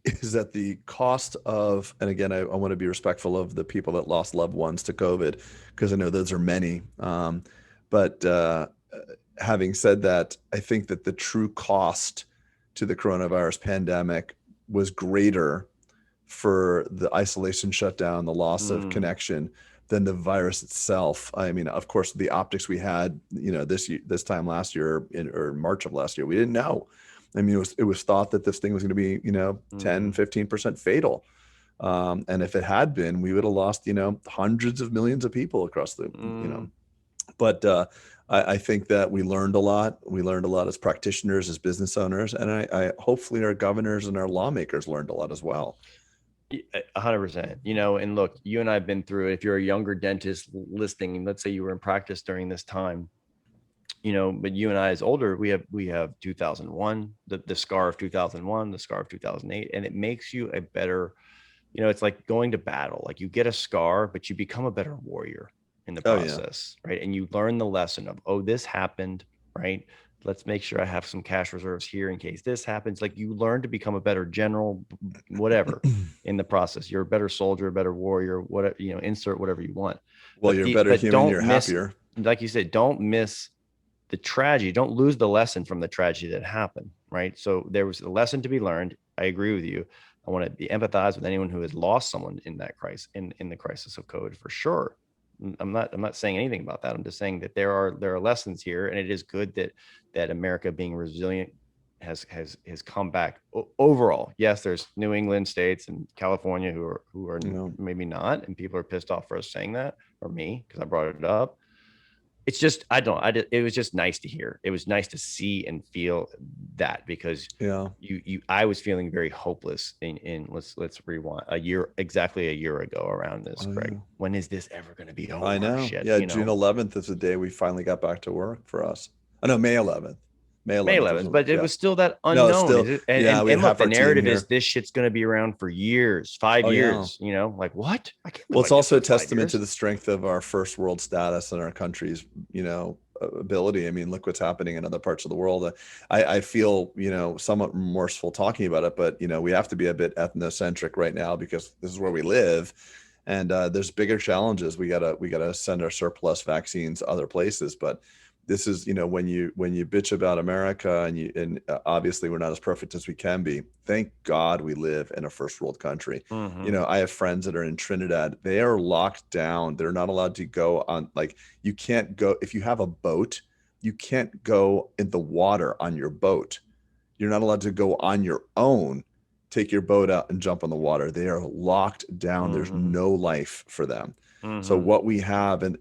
is that the cost of, and again, I want to be respectful of the people that lost loved ones to COVID, because I know those are many. But having said that, I think that the true cost to the coronavirus pandemic was greater for the isolation shutdown, the loss of connection, than the virus itself. I mean, of course, the optics we had, this time last year or March of last year, we didn't know. I mean, it was thought that this thing was going to be, 10, 15% fatal. And if it had been, we would have lost, hundreds of millions of people across the, but I think that we learned a lot. We learned a lot as practitioners, as business owners, and I hopefully our governors and our lawmakers learned a lot as well. 100%. And look, you and I have been through it. If you're a younger dentist listening, and let's say you were in practice during this time, but you and I as older, we have 2001, the scar of 2001, the scar of 2008, and it makes you a better, it's like going to battle. Like you get a scar, but you become a better warrior in the process, right? And you learn the lesson of, oh, this happened, right? Let's make sure I have some cash reserves here in case this happens. Like you learn to become a better general, whatever, in the process. You're a better soldier, a better warrior, whatever, insert whatever you want. Well, you're a better human, you're happier. Like you said, don't miss the tragedy. Don't lose the lesson from the tragedy that happened, right? So there was a lesson to be learned. I agree with you. I want to be empathize with anyone who has lost someone in that crisis, in the crisis of COVID, for sure. I'm not saying anything about that. I'm just saying that there are lessons here, and it is good that America, being resilient, has come back overall. Yes, there's New England states and California who are maybe not, and people are pissed off for us saying that, or me, because I brought it up. It's just, it was just nice to hear. It was nice to see and feel that, because I was feeling very hopeless in let's rewind exactly a year ago around this, Greg. When is this ever going to be over? I know. Shit, June 11th is the day we finally got back to work for us. I know, May 11th. May 11th, but it was still that unknown. No, still, and look, the narrative is this shit's going to be around for years, 5 years, like what? Well, it's also a testament to the strength of our first world status and our country's, ability. I mean, look what's happening in other parts of the world. I feel, somewhat remorseful talking about it, but, we have to be a bit ethnocentric right now because this is where we live. And there's bigger challenges. We gotta send our surplus vaccines other places, but this is, when you bitch about America and obviously we're not as perfect as we can be. Thank God we live in a first world country. I have friends that are in Trinidad. They are locked down. They're not allowed to go on, like, you can't go, if you have a boat, you can't go in the water on your boat. You're not allowed to go on your own, take your boat out and jump on the water. They are locked down. There's no life for them. So what we have, and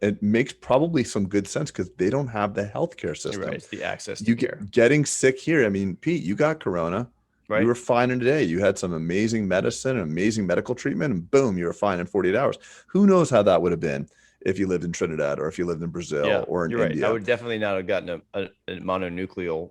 it makes probably some good sense because they don't have the healthcare system. Right, it's the access to care. Getting sick here. I mean, Pete, you got corona. Right. You were fine in a day. You had some amazing medicine, amazing medical treatment, and boom, you were fine in 48 hours. Who knows how that would have been if you lived in Trinidad or if you lived in Brazil or in India. Right. I would definitely not have gotten a mononucleal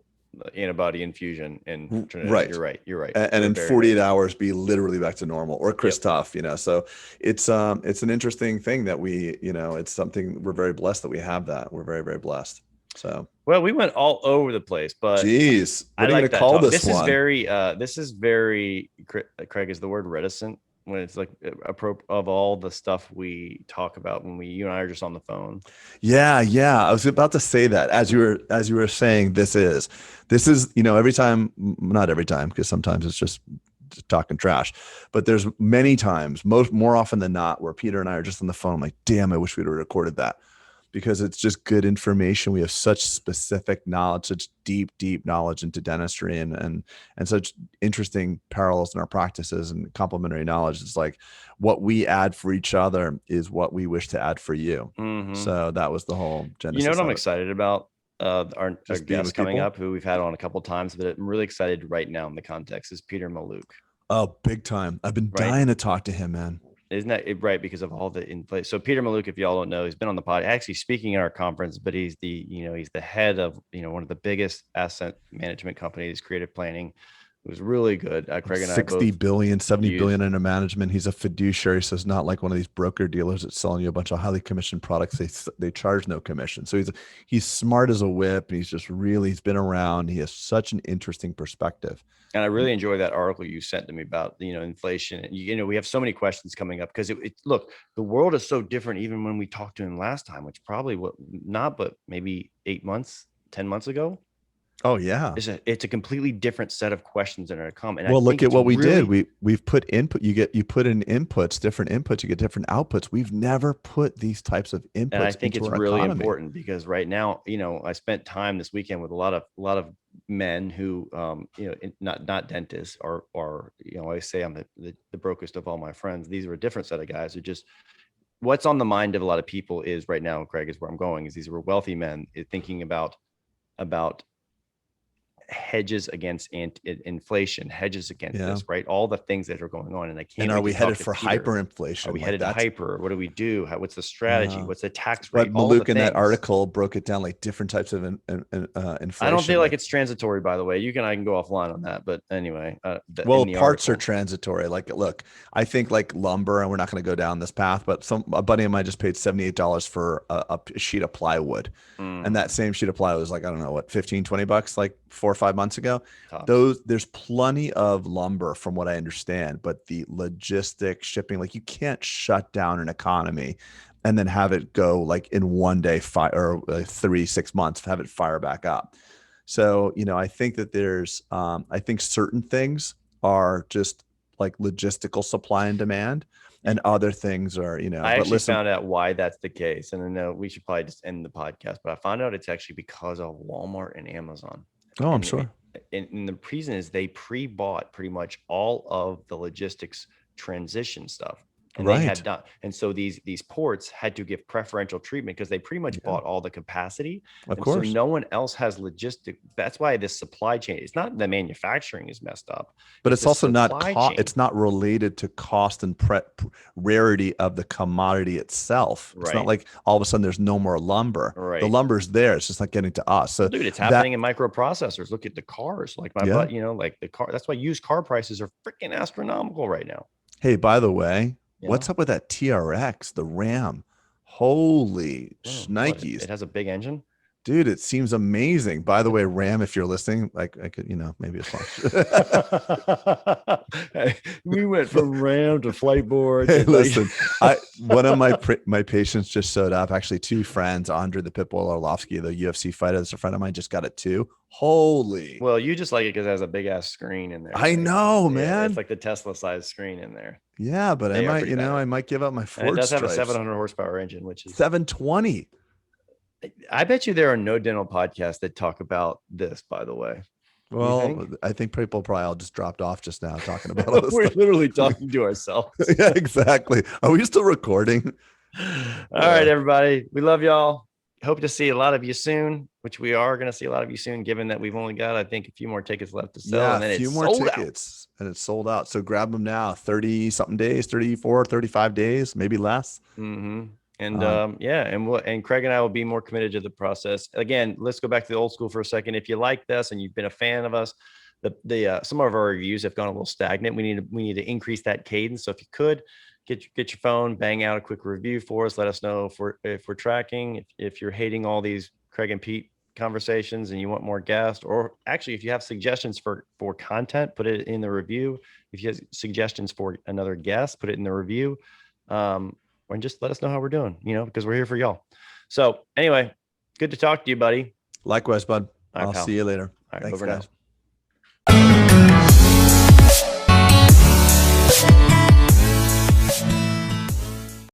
antibody infusion in Trinidad. Right. You're right. And in 48 hours be literally back to normal, or Christoph, so it's an interesting thing that we, it's something we're very blessed that we have that. We're very, very blessed. So, well, we went all over the place, but geez, what are you going to call this one? This is very, Craig, is the word reticent when it's like of all the stuff we talk about when you and I are just on the phone. Yeah. I was about to say that as you were saying, this is, every time, not every time, because sometimes it's just talking trash, but there's many times, more often than not, where Peter and I are just on the phone. I'm like, damn, I wish we'd have recorded that, because it's just good information. We have such specific knowledge, such deep knowledge into dentistry and such interesting parallels in our practices and complementary knowledge. It's like what we add for each other is what we wish to add for you. So that was the whole genesis. You know what I'm excited about? Our guest coming up, who we've had on a couple of times, but I'm really excited right now in the context, is Peter Mallouk. Oh, big time. I've been dying to talk to him, man. Isn't that right? Because of all the in place. So Peter Mallouk, if y'all don't know, he's been on the pod, actually speaking at our conference, but he's the head of, one of the biggest asset management companies, creative planning, It was really good. Craig and I 60 both billion, 70 used. billion under management. He's a fiduciary, so it's not like one of these broker dealers that's selling you a bunch of highly commissioned products. They charge no commission. So he's smart as a whip, and he's been around. He has such an interesting perspective. And I really enjoyed that article you sent to me about, inflation. And, we have so many questions coming up because look, the world is so different. Even when we talked to him last time, which probably but maybe 8 months, 10 months ago. Oh yeah. It's a completely different set of questions that are coming. Well, look at what we did. We've put input. You put in inputs, different inputs. You get different outputs. We've never put these types of inputs. And I think it's really economy. important because right now, I spent time this weekend with a lot of men who, not dentists or I say I'm the brokest of all my friends. These are a different set of guys who just, what's on the mind of a lot of people is right now, Craig, is where I'm going, is these were wealthy men thinking about hedges against inflation, hedges against this, right? All the things that are going on. And I can't. And are we headed for hyperinflation? Are we headed to hyper? What do we do? What's the strategy? What's the tax rate? But Maluk in that article broke it down like different types of inflation. I don't feel like it's transitory, by the way. I can go offline on that. But anyway. Parts are transitory. Like, look, I think like lumber, and we're not going to go down this path, but a buddy of mine just paid $78 for a sheet of plywood. And that same sheet of plywood was like, I don't know, what, $15-20, like 4 or 5 months ago. There's plenty of lumber from what I understand, but the logistics, shipping, like you can't shut down an economy and then have it go like in one day, 3-6 months, have it fire back up. So, I think that I think certain things are just like logistical supply and demand, and other things are, I actually found out why that's the case. And I know we should probably just end the podcast, but I found out it's actually because of Walmart and Amazon. Oh, I'm sure. And the reason is they pre-bought pretty much all of the logistics transition stuff. And they had done, and so these ports had to give preferential treatment because they pretty much bought all the capacity. Of course. So no one else has logistic. That's why this supply chain, it's not the manufacturing is messed up, but it's also not, it's not related to cost and rarity of the commodity itself. It's not like all of a sudden there's no more lumber. Right. The lumber's there. It's just not getting to us. So dude, it's happening in microprocessors. Look at the cars, like my butt, like the car. That's why used car prices are freaking astronomical right now. Hey, by the way, what's up with that TRX, the Ram? Holy shnikes. It has a big engine? Dude, it seems amazing. By the way, Ram, if you're listening, like I could, maybe it's fun. We went from Ram to Flightboard. Hey, listen, one of my patients just showed up. Actually, 2 friends, Andre the Pitbull Arlovsky, the UFC fighter, that's a friend of mine, just got it too. Holy. Well, you just like it because it has a big ass screen in there. I know, man. It's like the Tesla size screen in there. Yeah, but I might give up my Ford. And it does have Stripes. a 700 horsepower engine, which is 720. I bet you there are no dental podcasts that talk about this, by the way. Well, I think people probably all just dropped off just now talking about all this. We're literally talking to ourselves. Yeah, exactly. Are we still recording? All right, everybody. We love y'all. Hope to see a lot of you soon, which we are going to see a lot of you soon, given that we've only got, I think, a few more tickets left to sell. Yeah, and then a few more tickets and it's sold out. So grab them now. 30 something days, 34, 35 days, maybe less. Mm-hmm. And and Craig and I will be more committed to the process. Again, let's go back to the old school for a second. If you like this and you've been a fan of us, some of our reviews have gone a little stagnant. We need to increase that cadence. So if you could get your phone, bang out a quick review for us. Let us know if we're tracking. If you're hating all these Craig and Pete conversations and you want more guests, or actually if you have suggestions for content, put it in the review. If you have suggestions for another guest, put it in the review. And just let us know how we're doing, because we're here for y'all. So anyway, good to talk to you, buddy. Likewise, bud. I'll see you later. All right, Thanks, over guys. now.